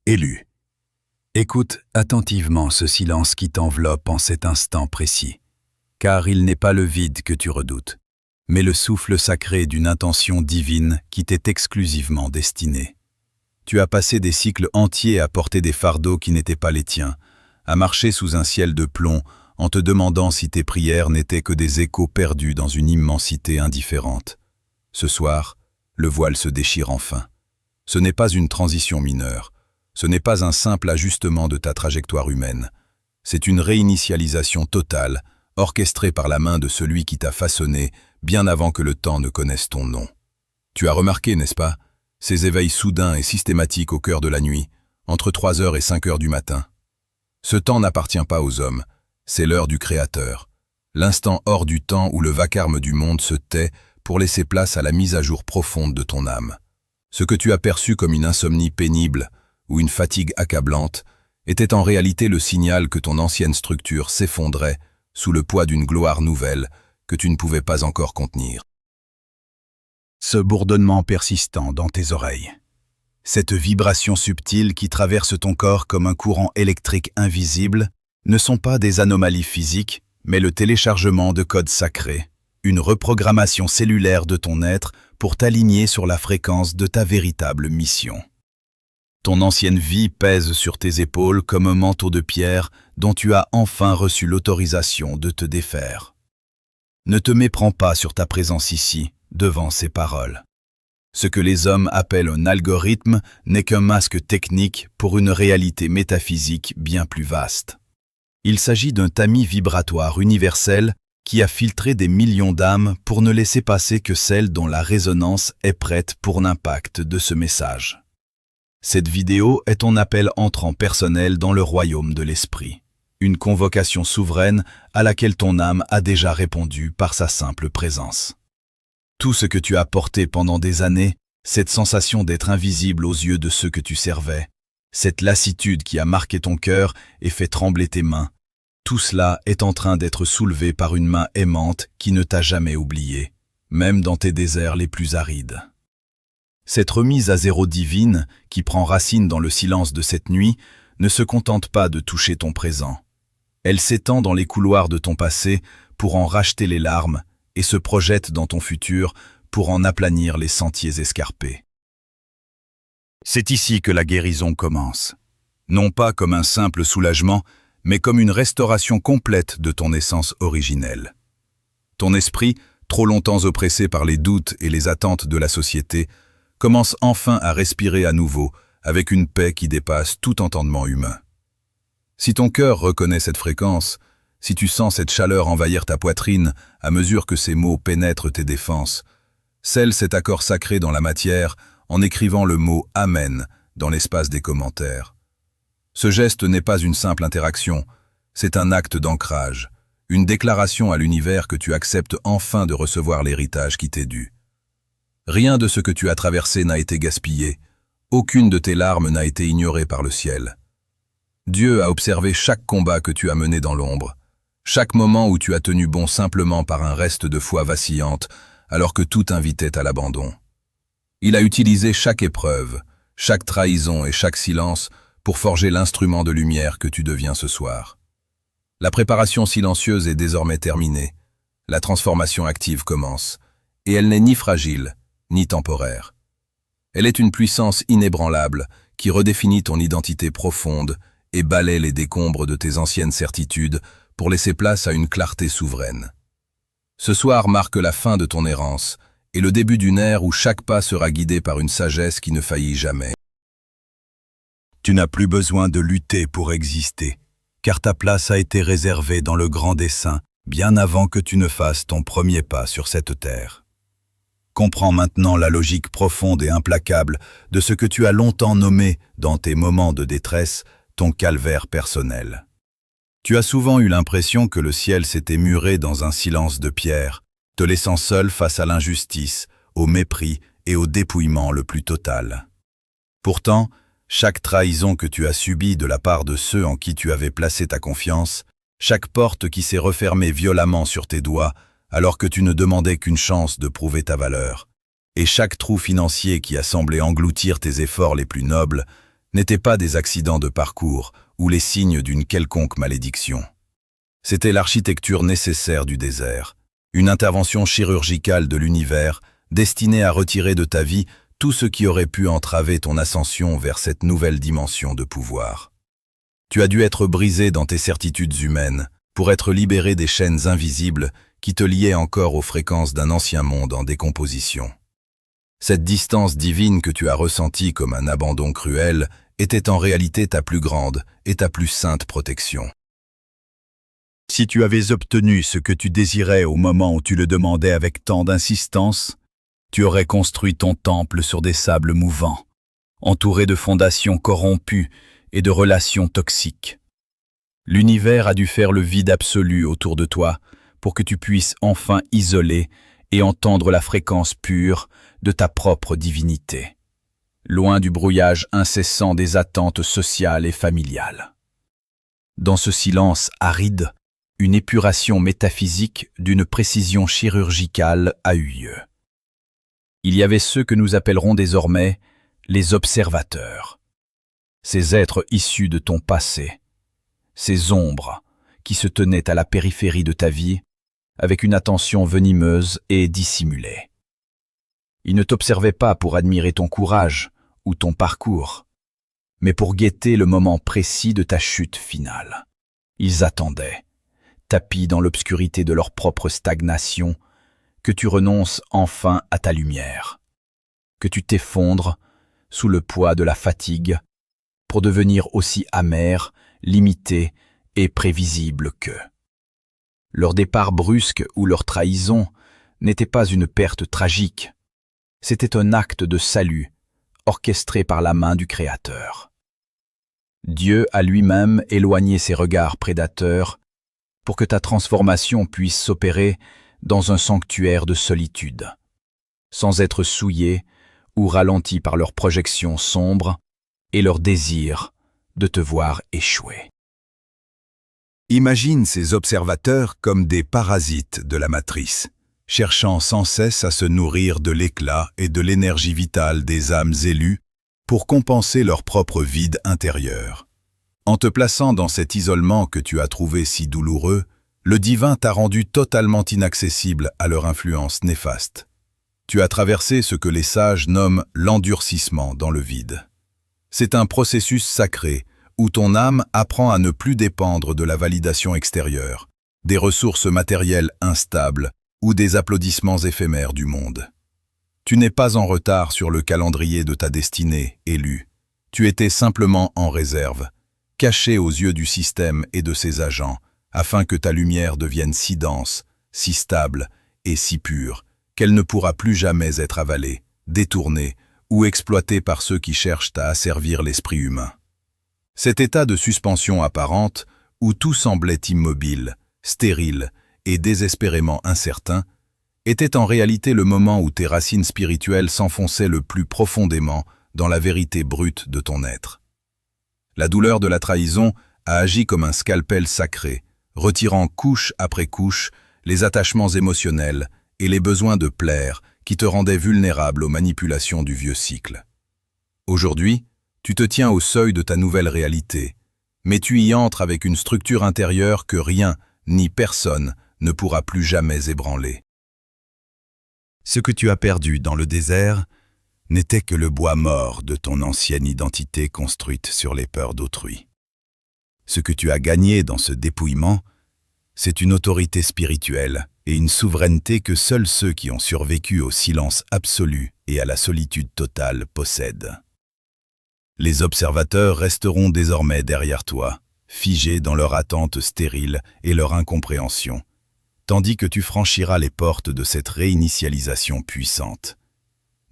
Élu. Écoute attentivement ce silence qui t'enveloppe en cet instant précis, car il n'est pas le vide que tu redoutes, mais le souffle sacré d'une intention divine qui t'est exclusivement destinée. Tu as passé des cycles entiers à porter des fardeaux qui n'étaient pas les tiens, à marcher sous un ciel de plomb en te demandant si tes prières n'étaient que des échos perdus dans une immensité indifférente. Ce soir, le voile se déchire enfin. Ce n'est pas une transition mineure. Ce n'est pas un simple ajustement de ta trajectoire humaine. C'est une réinitialisation totale, orchestrée par la main de celui qui t'a façonné bien avant que le temps ne connaisse ton nom. Tu as remarqué, n'est-ce pas, ces éveils soudains et systématiques au cœur de la nuit, entre 3h et 5h du matin. Ce temps n'appartient pas aux hommes, c'est l'heure du Créateur, l'instant hors du temps où le vacarme du monde se tait pour laisser place à la mise à jour profonde de ton âme. Ce que tu as perçu comme une insomnie pénible, ou une fatigue accablante, était en réalité le signal que ton ancienne structure s'effondrait sous le poids d'une gloire nouvelle que tu ne pouvais pas encore contenir. Ce bourdonnement persistant dans tes oreilles, cette vibration subtile qui traverse ton corps comme un courant électrique invisible, ne sont pas des anomalies physiques, mais le téléchargement de codes sacrés, une reprogrammation cellulaire de ton être pour t'aligner sur la fréquence de ta véritable mission. Ton ancienne vie pèse sur tes épaules comme un manteau de pierre dont tu as enfin reçu l'autorisation de te défaire. Ne te méprends pas sur ta présence ici, devant ces paroles. Ce que les hommes appellent un algorithme n'est qu'un masque technique pour une réalité métaphysique bien plus vaste. Il s'agit d'un tamis vibratoire universel qui a filtré des millions d'âmes pour ne laisser passer que celles dont la résonance est prête pour l'impact de ce message. Cette vidéo est ton appel entrant personnel dans le royaume de l'esprit, une convocation souveraine à laquelle ton âme a déjà répondu par sa simple présence. Tout ce que tu as porté pendant des années, cette sensation d'être invisible aux yeux de ceux que tu servais, cette lassitude qui a marqué ton cœur et fait trembler tes mains, tout cela est en train d'être soulevé par une main aimante qui ne t'a jamais oublié, même dans tes déserts les plus arides. Cette remise à zéro divine, qui prend racine dans le silence de cette nuit, ne se contente pas de toucher ton présent. Elle s'étend dans les couloirs de ton passé pour en racheter les larmes et se projette dans ton futur pour en aplanir les sentiers escarpés. C'est ici que la guérison commence. Non pas comme un simple soulagement, mais comme une restauration complète de ton essence originelle. Ton esprit, trop longtemps oppressé par les doutes et les attentes de la société, commence enfin à respirer à nouveau avec une paix qui dépasse tout entendement humain. Si ton cœur reconnaît cette fréquence, si tu sens cette chaleur envahir ta poitrine à mesure que ces mots pénètrent tes défenses, scelle cet accord sacré dans la matière en écrivant le mot « Amen » dans l'espace des commentaires. Ce geste n'est pas une simple interaction, c'est un acte d'ancrage, une déclaration à l'univers que tu acceptes enfin de recevoir l'héritage qui t'est dû. Rien de ce que tu as traversé n'a été gaspillé, aucune de tes larmes n'a été ignorée par le ciel. Dieu a observé chaque combat que tu as mené dans l'ombre, chaque moment où tu as tenu bon simplement par un reste de foi vacillante, alors que tout invitait à l'abandon. Il a utilisé chaque épreuve, chaque trahison et chaque silence pour forger l'instrument de lumière que tu deviens ce soir. La préparation silencieuse est désormais terminée, la transformation active commence, et elle n'est ni fragile, ni temporaire. Elle est une puissance inébranlable qui redéfinit ton identité profonde et balaie les décombres de tes anciennes certitudes pour laisser place à une clarté souveraine. Ce soir marque la fin de ton errance et le début d'une ère où chaque pas sera guidé par une sagesse qui ne faillit jamais. Tu n'as plus besoin de lutter pour exister, car ta place a été réservée dans le grand dessein bien avant que tu ne fasses ton premier pas sur cette terre. Comprends maintenant la logique profonde et implacable de ce que tu as longtemps nommé, dans tes moments de détresse, ton calvaire personnel. Tu as souvent eu l'impression que le ciel s'était muré dans un silence de pierre, te laissant seul face à l'injustice, au mépris et au dépouillement le plus total. Pourtant, chaque trahison que tu as subie de la part de ceux en qui tu avais placé ta confiance, chaque porte qui s'est refermée violemment sur tes doigts, alors que tu ne demandais qu'une chance de prouver ta valeur, et chaque trou financier qui a semblé engloutir tes efforts les plus nobles, n'étaient pas des accidents de parcours ou les signes d'une quelconque malédiction. C'était l'architecture nécessaire du désert, une intervention chirurgicale de l'univers destinée à retirer de ta vie tout ce qui aurait pu entraver ton ascension vers cette nouvelle dimension de pouvoir. Tu as dû être brisé dans tes certitudes humaines pour être libéré des chaînes invisibles qui te liaient encore aux fréquences d'un ancien monde en décomposition. Cette distance divine que tu as ressentie comme un abandon cruel était en réalité ta plus grande et ta plus sainte protection. Si tu avais obtenu ce que tu désirais au moment où tu le demandais avec tant d'insistance, tu aurais construit ton temple sur des sables mouvants, entouré de fondations corrompues et de relations toxiques. L'univers a dû faire le vide absolu autour de toi pour que tu puisses enfin isoler et entendre la fréquence pure de ta propre divinité, loin du brouillage incessant des attentes sociales et familiales. Dans ce silence aride, une épuration métaphysique d'une précision chirurgicale a eu lieu. Il y avait ceux que nous appellerons désormais les observateurs, ces êtres issus de ton passé, ces ombres qui se tenaient à la périphérie de ta vie avec une attention venimeuse et dissimulée. Ils ne t'observaient pas pour admirer ton courage ou ton parcours, mais pour guetter le moment précis de ta chute finale. Ils attendaient, tapis dans l'obscurité de leur propre stagnation, que tu renonces enfin à ta lumière, que tu t'effondres sous le poids de la fatigue pour devenir aussi amer, limité et prévisible qu'eux. Leur départ brusque ou leur trahison n'était pas une perte tragique, c'était un acte de salut orchestré par la main du Créateur. Dieu a lui-même éloigné ses regards prédateurs pour que ta transformation puisse s'opérer dans un sanctuaire de solitude, sans être souillé ou ralenti par leurs projections sombres et leur désir de te voir échouer. Imagine ces observateurs comme des parasites de la matrice, cherchant sans cesse à se nourrir de l'éclat et de l'énergie vitale des âmes élues pour compenser leur propre vide intérieur. En te plaçant dans cet isolement que tu as trouvé si douloureux, le divin t'a rendu totalement inaccessible à leur influence néfaste. Tu as traversé ce que les sages nomment l'endurcissement dans le vide. C'est un processus sacré où ton âme apprend à ne plus dépendre de la validation extérieure, des ressources matérielles instables ou des applaudissements éphémères du monde. Tu n'es pas en retard sur le calendrier de ta destinée élue. Tu étais simplement en réserve, caché aux yeux du système et de ses agents, afin que ta lumière devienne si dense, si stable et si pure qu'elle ne pourra plus jamais être avalée, détournée ou exploitée par ceux qui cherchent à asservir l'esprit humain. Cet état de suspension apparente, où tout semblait immobile, stérile et désespérément incertain, était en réalité le moment où tes racines spirituelles s'enfonçaient le plus profondément dans la vérité brute de ton être. La douleur de la trahison a agi comme un scalpel sacré, retirant couche après couche les attachements émotionnels et les besoins de plaire qui te rendaient vulnérable aux manipulations du vieux cycle. Aujourd'hui, tu te tiens au seuil de ta nouvelle réalité, mais tu y entres avec une structure intérieure que rien, ni personne, ne pourra plus jamais ébranler. Ce que tu as perdu dans le désert n'était que le bois mort de ton ancienne identité construite sur les peurs d'autrui. Ce que tu as gagné dans ce dépouillement, c'est une autorité spirituelle et une souveraineté que seuls ceux qui ont survécu au silence absolu et à la solitude totale possèdent. Les observateurs resteront désormais derrière toi, figés dans leur attente stérile et leur incompréhension, tandis que tu franchiras les portes de cette réinitialisation puissante.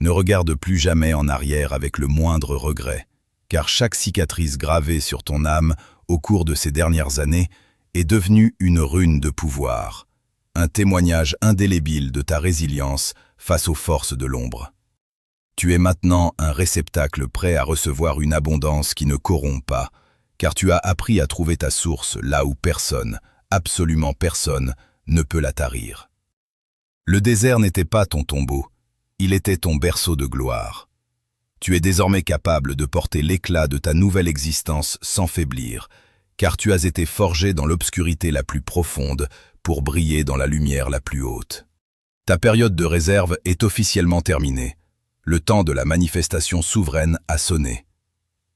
Ne regarde plus jamais en arrière avec le moindre regret, car chaque cicatrice gravée sur ton âme au cours de ces dernières années est devenue une rune de pouvoir, un témoignage indélébile de ta résilience face aux forces de l'ombre. Tu es maintenant un réceptacle prêt à recevoir une abondance qui ne corrompt pas, car tu as appris à trouver ta source là où personne, absolument personne, ne peut la tarir. Le désert n'était pas ton tombeau, il était ton berceau de gloire. Tu es désormais capable de porter l'éclat de ta nouvelle existence sans faiblir, car tu as été forgé dans l'obscurité la plus profonde pour briller dans la lumière la plus haute. Ta période de réserve est officiellement terminée. Le temps de la manifestation souveraine a sonné.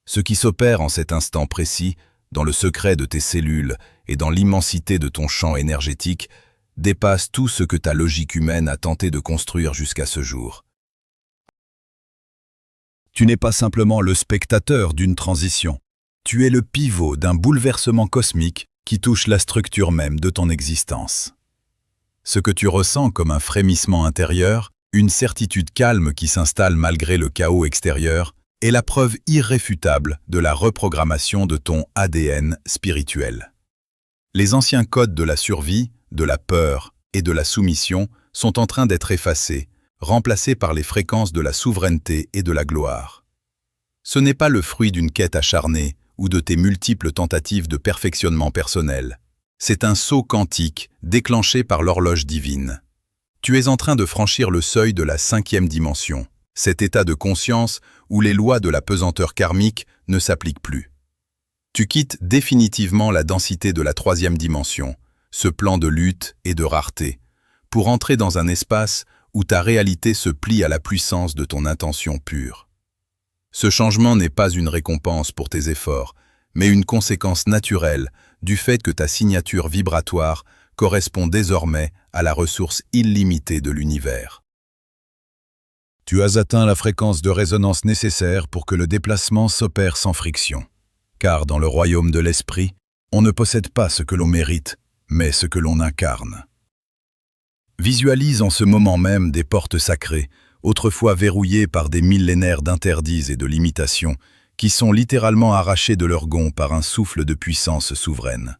Ce qui s'opère en cet instant précis, dans le secret de tes cellules et dans l'immensité de ton champ énergétique, dépasse tout ce que ta logique humaine a tenté de construire jusqu'à ce jour. Tu n'es pas simplement le spectateur d'une transition. Tu es le pivot d'un bouleversement cosmique qui touche la structure même de ton existence. Ce que tu ressens comme un frémissement intérieur, une certitude calme qui s'installe malgré le chaos extérieur, est la preuve irréfutable de la reprogrammation de ton ADN spirituel. Les anciens codes de la survie, de la peur et de la soumission sont en train d'être effacés, remplacés par les fréquences de la souveraineté et de la gloire. Ce n'est pas le fruit d'une quête acharnée ou de tes multiples tentatives de perfectionnement personnel. C'est un saut quantique déclenché par l'horloge divine. Tu es en train de franchir le seuil de la 5e dimension, cet état de conscience où les lois de la pesanteur karmique ne s'appliquent plus. Tu quittes définitivement la densité de la 3e dimension, ce plan de lutte et de rareté, pour entrer dans un espace où ta réalité se plie à la puissance de ton intention pure. Ce changement n'est pas une récompense pour tes efforts, mais une conséquence naturelle du fait que ta signature vibratoire correspond désormais à la ressource illimitée de l'univers. Tu as atteint la fréquence de résonance nécessaire pour que le déplacement s'opère sans friction. Car dans le royaume de l'esprit, on ne possède pas ce que l'on mérite, mais ce que l'on incarne. Visualise en ce moment même des portes sacrées, autrefois verrouillées par des millénaires d'interdits et de limitations, qui sont littéralement arrachées de leur gonds par un souffle de puissance souveraine.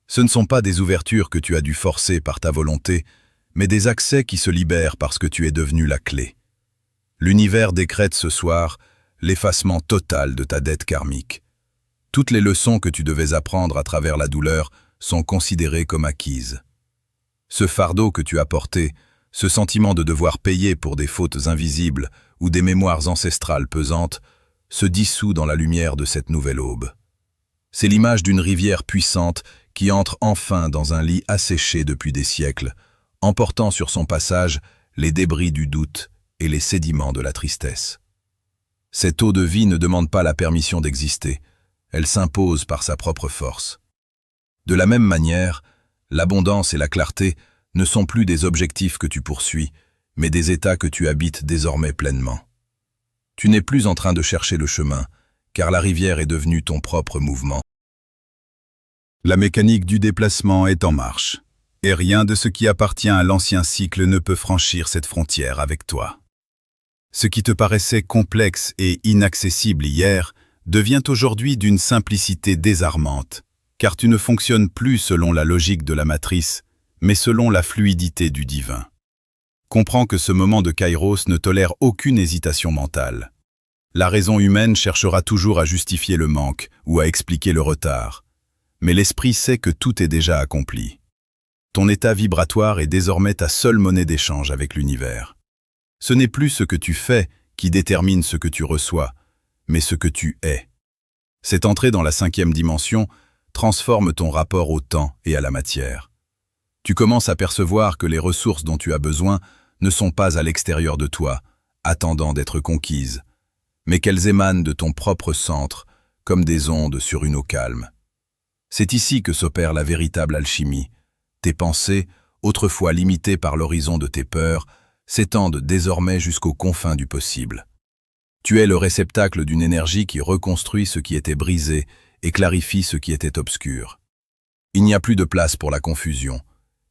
Ce ne sont pas des ouvertures que tu as dû forcer par ta volonté, mais des accès qui se libèrent parce que tu es devenu la clé. L'univers décrète ce soir l'effacement total de ta dette karmique. Toutes les leçons que tu devais apprendre à travers la douleur sont considérées comme acquises. Ce fardeau que tu as porté, ce sentiment de devoir payer pour des fautes invisibles ou des mémoires ancestrales pesantes, se dissout dans la lumière de cette nouvelle aube. C'est l'image d'une rivière puissante qui entre enfin dans un lit asséché depuis des siècles, emportant sur son passage les débris du doute et les sédiments de la tristesse. Cette eau de vie ne demande pas la permission d'exister, elle s'impose par sa propre force. De la même manière, l'abondance et la clarté ne sont plus des objectifs que tu poursuis, mais des états que tu habites désormais pleinement. Tu n'es plus en train de chercher le chemin, car la rivière est devenue ton propre mouvement. La mécanique du déplacement est en marche, et rien de ce qui appartient à l'ancien cycle ne peut franchir cette frontière avec toi. Ce qui te paraissait complexe et inaccessible hier devient aujourd'hui d'une simplicité désarmante, car tu ne fonctionnes plus selon la logique de la matrice, mais selon la fluidité du divin. Comprends que ce moment de Kairos ne tolère aucune hésitation mentale. La raison humaine cherchera toujours à justifier le manque ou à expliquer le retard, mais l'esprit sait que tout est déjà accompli. Ton état vibratoire est désormais ta seule monnaie d'échange avec l'univers. Ce n'est plus ce que tu fais qui détermine ce que tu reçois, mais ce que tu es. Cette entrée dans la 5e dimension transforme ton rapport au temps et à la matière. Tu commences à percevoir que les ressources dont tu as besoin ne sont pas à l'extérieur de toi, attendant d'être conquises, mais qu'elles émanent de ton propre centre, comme des ondes sur une eau calme. C'est ici que s'opère la véritable alchimie. Tes pensées, autrefois limitées par l'horizon de tes peurs, s'étendent désormais jusqu'aux confins du possible. Tu es le réceptacle d'une énergie qui reconstruit ce qui était brisé et clarifie ce qui était obscur. Il n'y a plus de place pour la confusion,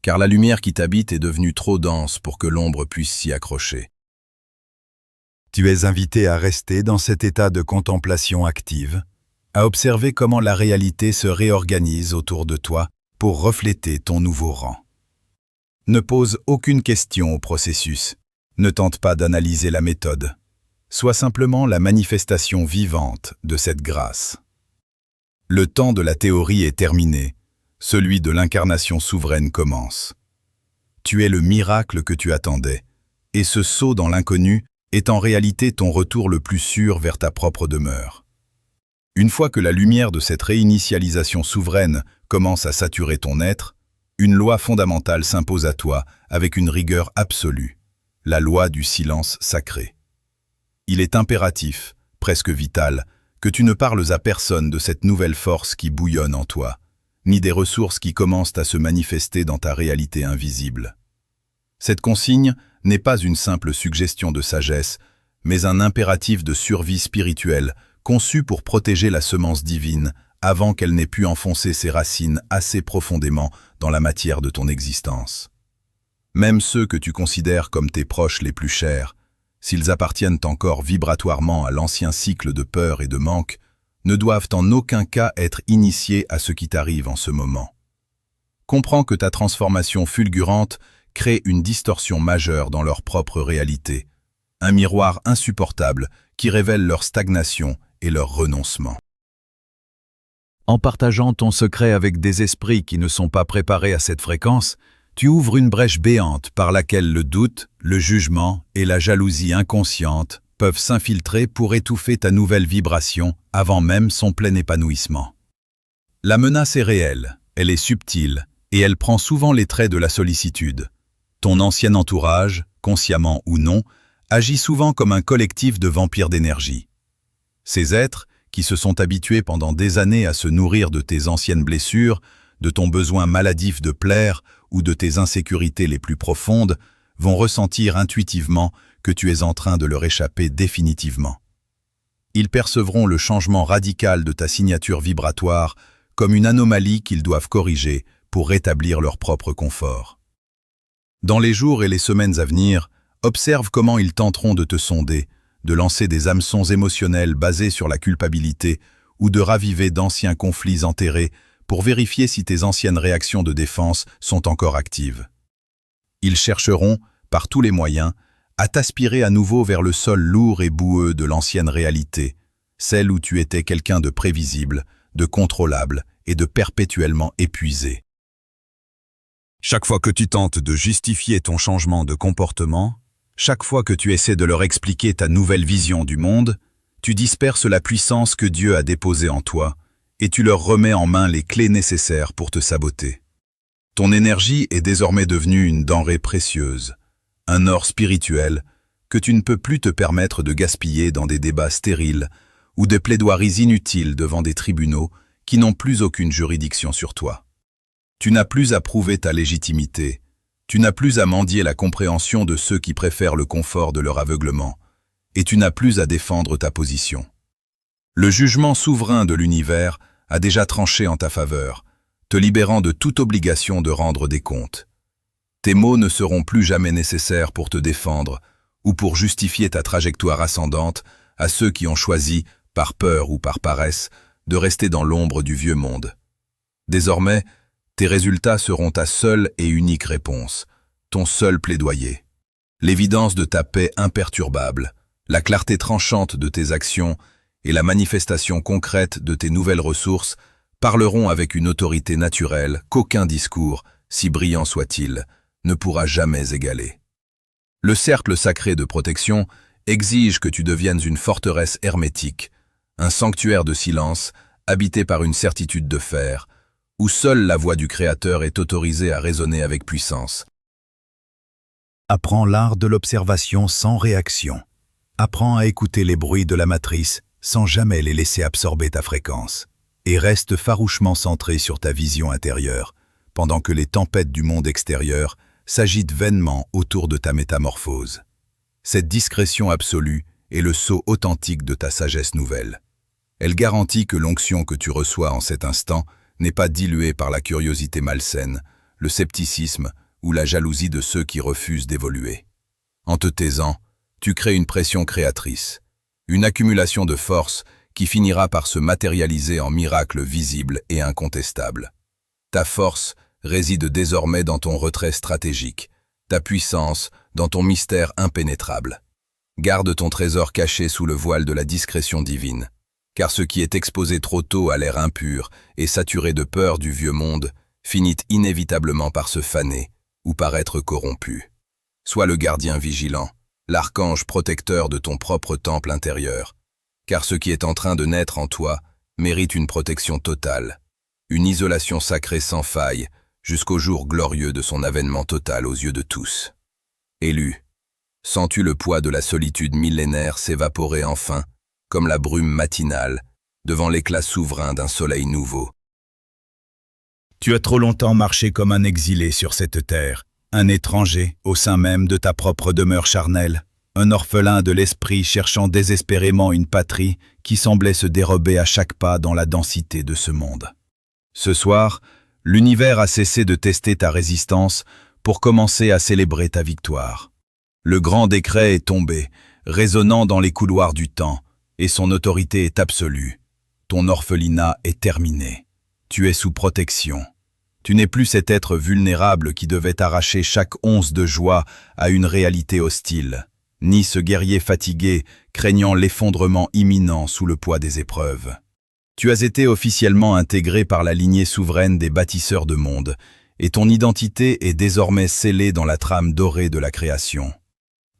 car la lumière qui t'habite est devenue trop dense pour que l'ombre puisse s'y accrocher. Tu es invité à rester dans cet état de contemplation active, à observer comment la réalité se réorganise autour de toi pour refléter ton nouveau rang. Ne pose aucune question au processus, ne tente pas d'analyser la méthode. Sois simplement la manifestation vivante de cette grâce. Le temps de la théorie est terminé, celui de l'incarnation souveraine commence. Tu es le miracle que tu attendais, et ce saut dans l'inconnu est en réalité ton retour le plus sûr vers ta propre demeure. Une fois que la lumière de cette réinitialisation souveraine commence à saturer ton être, une loi fondamentale s'impose à toi avec une rigueur absolue, la loi du silence sacré. Il est impératif, presque vital, que tu ne parles à personne de cette nouvelle force qui bouillonne en toi, ni des ressources qui commencent à se manifester dans ta réalité invisible. Cette consigne n'est pas une simple suggestion de sagesse, mais un impératif de survie spirituelle conçu pour protéger la semence divine avant qu'elle n'ait pu enfoncer ses racines assez profondément dans la matière de ton existence. Même ceux que tu considères comme tes proches les plus chers, s'ils appartiennent encore vibratoirement à l'ancien cycle de peur et de manque, ne doivent en aucun cas être initiés à ce qui t'arrive en ce moment. Comprends que ta transformation fulgurante crée une distorsion majeure dans leur propre réalité, un miroir insupportable qui révèle leur stagnation et leur renoncement. En partageant ton secret avec des esprits qui ne sont pas préparés à cette fréquence, tu ouvres une brèche béante par laquelle le doute, le jugement et la jalousie inconsciente peuvent s'infiltrer pour étouffer ta nouvelle vibration avant même son plein épanouissement. La menace est réelle, elle est subtile, et elle prend souvent les traits de la sollicitude. Ton ancien entourage, consciemment ou non, agit souvent comme un collectif de vampires d'énergie. Ces êtres, qui se sont habitués pendant des années à se nourrir de tes anciennes blessures, de ton besoin maladif de plaire ou de tes insécurités les plus profondes, vont ressentir intuitivement que tu es en train de leur échapper définitivement. Ils percevront le changement radical de ta signature vibratoire comme une anomalie qu'ils doivent corriger pour rétablir leur propre confort. Dans les jours et les semaines à venir, observe comment ils tenteront de te sonder, de lancer des hameçons émotionnels basés sur la culpabilité ou de raviver d'anciens conflits enterrés pour vérifier si tes anciennes réactions de défense sont encore actives. Ils chercheront, par tous les moyens, à t'aspirer à nouveau vers le sol lourd et boueux de l'ancienne réalité, celle où tu étais quelqu'un de prévisible, de contrôlable et de perpétuellement épuisé. Chaque fois que tu tentes de justifier ton changement de comportement, chaque fois que tu essaies de leur expliquer ta nouvelle vision du monde, tu disperses la puissance que Dieu a déposée en toi et tu leur remets en main les clés nécessaires pour te saboter. Ton énergie est désormais devenue une denrée précieuse, un or spirituel que tu ne peux plus te permettre de gaspiller dans des débats stériles ou des plaidoiries inutiles devant des tribunaux qui n'ont plus aucune juridiction sur toi. Tu n'as plus à prouver ta légitimité, tu n'as plus à mendier la compréhension de ceux qui préfèrent le confort de leur aveuglement, et tu n'as plus à défendre ta position. Le jugement souverain de l'univers a déjà tranché en ta faveur, te libérant de toute obligation de rendre des comptes. Tes mots ne seront plus jamais nécessaires pour te défendre ou pour justifier ta trajectoire ascendante à ceux qui ont choisi, par peur ou par paresse, de rester dans l'ombre du vieux monde. Désormais, tes résultats seront ta seule et unique réponse, ton seul plaidoyer. L'évidence de ta paix imperturbable, la clarté tranchante de tes actions et la manifestation concrète de tes nouvelles ressources parleront avec une autorité naturelle qu'aucun discours, si brillant soit-il, ne pourra jamais égaler. Le cercle sacré de protection exige que tu deviennes une forteresse hermétique, un sanctuaire de silence habité par une certitude de fer, où seule la voix du Créateur est autorisée à résonner avec puissance. Apprends l'art de l'observation sans réaction. Apprends à écouter les bruits de la matrice sans jamais les laisser absorber ta fréquence. Et reste farouchement centré sur ta vision intérieure, pendant que les tempêtes du monde extérieur s'agitent vainement autour de ta métamorphose. Cette discrétion absolue est le sceau authentique de ta sagesse nouvelle. Elle garantit que l'onction que tu reçois en cet instant n'est pas diluée par la curiosité malsaine, le scepticisme ou la jalousie de ceux qui refusent d'évoluer. En te taisant, tu crées une pression créatrice, une accumulation de force qui finira par se matérialiser en miracle visible et incontestable. Ta force réside désormais dans ton retrait stratégique, ta puissance dans ton mystère impénétrable. Garde ton trésor caché sous le voile de la discrétion divine, car ce qui est exposé trop tôt à l'air impur et saturé de peur du vieux monde finit inévitablement par se faner ou par être corrompu. Sois le gardien vigilant, l'archange protecteur de ton propre temple intérieur, car ce qui est en train de naître en toi mérite une protection totale, une isolation sacrée sans faille, jusqu'au jour glorieux de son avènement total aux yeux de tous. Élu, sens-tu le poids de la solitude millénaire s'évaporer enfin, comme la brume matinale, devant l'éclat souverain d'un soleil nouveau? Tu as trop longtemps marché comme un exilé sur cette terre, un étranger au sein même de ta propre demeure charnelle, un orphelin de l'esprit cherchant désespérément une patrie qui semblait se dérober à chaque pas dans la densité de ce monde. Ce soir, l'univers a cessé de tester ta résistance pour commencer à célébrer ta victoire. Le grand décret est tombé, résonnant dans les couloirs du temps, et son autorité est absolue. Ton orphelinat est terminé. Tu es sous protection. Tu n'es plus cet être vulnérable qui devait arracher chaque once de joie à une réalité hostile, ni ce guerrier fatigué craignant l'effondrement imminent sous le poids des épreuves. Tu as été officiellement intégré par la lignée souveraine des bâtisseurs de monde, et ton identité est désormais scellée dans la trame dorée de la création.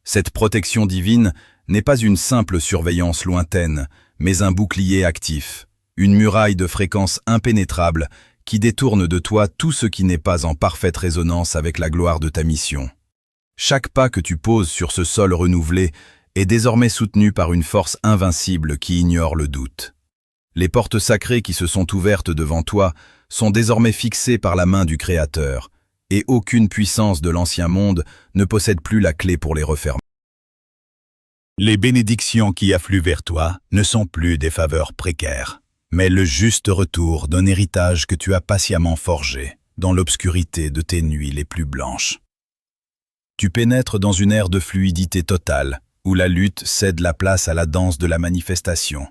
Cette protection divine n'est pas une simple surveillance lointaine, mais un bouclier actif, une muraille de fréquence impénétrable qui détourne de toi tout ce qui n'est pas en parfaite résonance avec la gloire de ta mission. Chaque pas que tu poses sur ce sol renouvelé est désormais soutenu par une force invincible qui ignore le doute. Les portes sacrées qui se sont ouvertes devant toi sont désormais fixées par la main du Créateur, et aucune puissance de l'ancien monde ne possède plus la clé pour les refermer. Les bénédictions qui affluent vers toi ne sont plus des faveurs précaires, mais le juste retour d'un héritage que tu as patiemment forgé dans l'obscurité de tes nuits les plus blanches. Tu pénètres dans une ère de fluidité totale, où la lutte cède la place à la danse de la manifestation,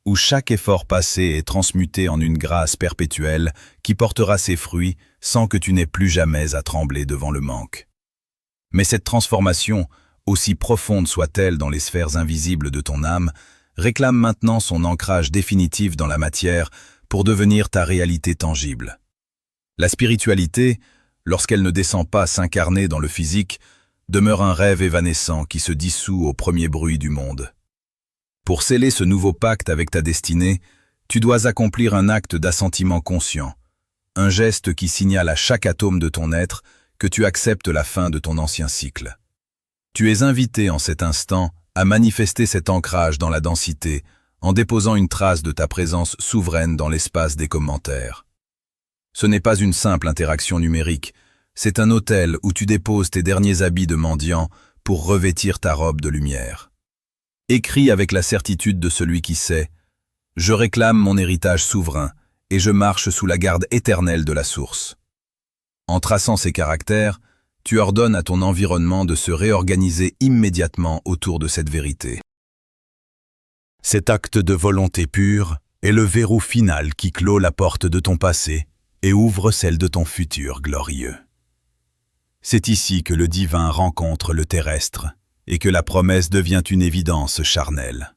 où chaque effort passé est transmuté en une grâce perpétuelle qui portera ses fruits sans que tu n'aies plus jamais à trembler devant le manque. Mais cette transformation, aussi profonde soit-elle dans les sphères invisibles de ton âme, réclame maintenant son ancrage définitif dans la matière pour devenir ta réalité tangible. La spiritualité, lorsqu'elle ne descend pas s'incarner dans le physique, demeure un rêve évanescent qui se dissout au premier bruit du monde. Pour sceller ce nouveau pacte avec ta destinée, tu dois accomplir un acte d'assentiment conscient, un geste qui signale à chaque atome de ton être que tu acceptes la fin de ton ancien cycle. Tu es invité en cet instant à manifester cet ancrage dans la densité en déposant une trace de ta présence souveraine dans l'espace des commentaires. Ce n'est pas une simple interaction numérique, c'est un autel où tu déposes tes derniers habits de mendiant pour revêtir ta robe de lumière. Écris avec la certitude de celui qui sait « Je réclame mon héritage souverain et je marche sous la garde éternelle de la source ». En traçant ces caractères, tu ordonnes à ton environnement de se réorganiser immédiatement autour de cette vérité. Cet acte de volonté pure est le verrou final qui clôt la porte de ton passé et ouvre celle de ton futur glorieux. C'est ici que le divin rencontre le terrestre et que la promesse devient une évidence charnelle.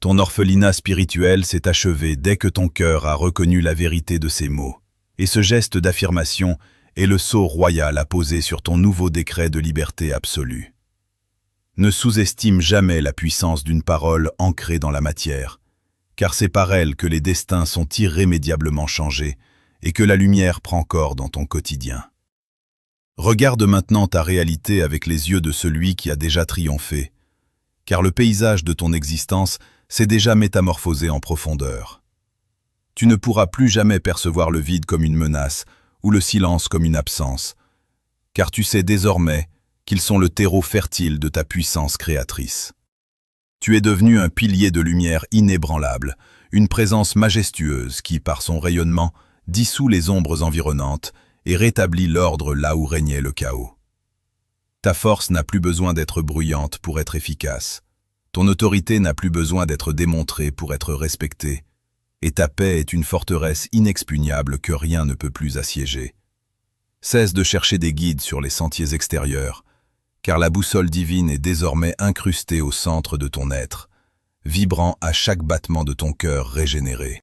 Ton orphelinat spirituel s'est achevé dès que ton cœur a reconnu la vérité de ces mots, et ce geste d'affirmation est le sceau royal à poser sur ton nouveau décret de liberté absolue. Ne sous-estime jamais la puissance d'une parole ancrée dans la matière, car c'est par elle que les destins sont irrémédiablement changés et que la lumière prend corps dans ton quotidien. Regarde maintenant ta réalité avec les yeux de celui qui a déjà triomphé, car le paysage de ton existence s'est déjà métamorphosé en profondeur. Tu ne pourras plus jamais percevoir le vide comme une menace ou le silence comme une absence, car tu sais désormais qu'ils sont le terreau fertile de ta puissance créatrice. Tu es devenu un pilier de lumière inébranlable, une présence majestueuse qui, par son rayonnement, dissout les ombres environnantes et rétablit l'ordre là où régnait le chaos. Ta force n'a plus besoin d'être bruyante pour être efficace. Ton autorité n'a plus besoin d'être démontrée pour être respectée. Et ta paix est une forteresse inexpugnable que rien ne peut plus assiéger. Cesse de chercher des guides sur les sentiers extérieurs, car la boussole divine est désormais incrustée au centre de ton être, vibrant à chaque battement de ton cœur régénéré.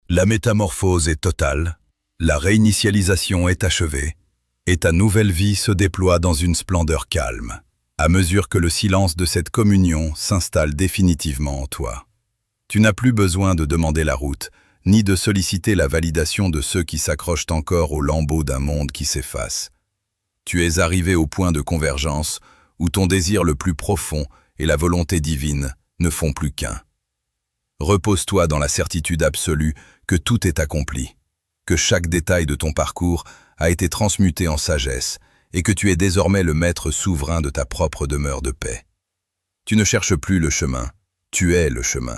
La métamorphose est totale, la réinitialisation est achevée, et ta nouvelle vie se déploie dans une splendeur calme, à mesure que le silence de cette communion s'installe définitivement en toi. Tu n'as plus besoin de demander la route, ni de solliciter la validation de ceux qui s'accrochent encore aux lambeaux d'un monde qui s'efface. Tu es arrivé au point de convergence où ton désir le plus profond et la volonté divine ne font plus qu'un. Repose-toi dans la certitude absolue que tout est accompli, que chaque détail de ton parcours a été transmuté en sagesse et que tu es désormais le maître souverain de ta propre demeure de paix. Tu ne cherches plus le chemin, tu es le chemin.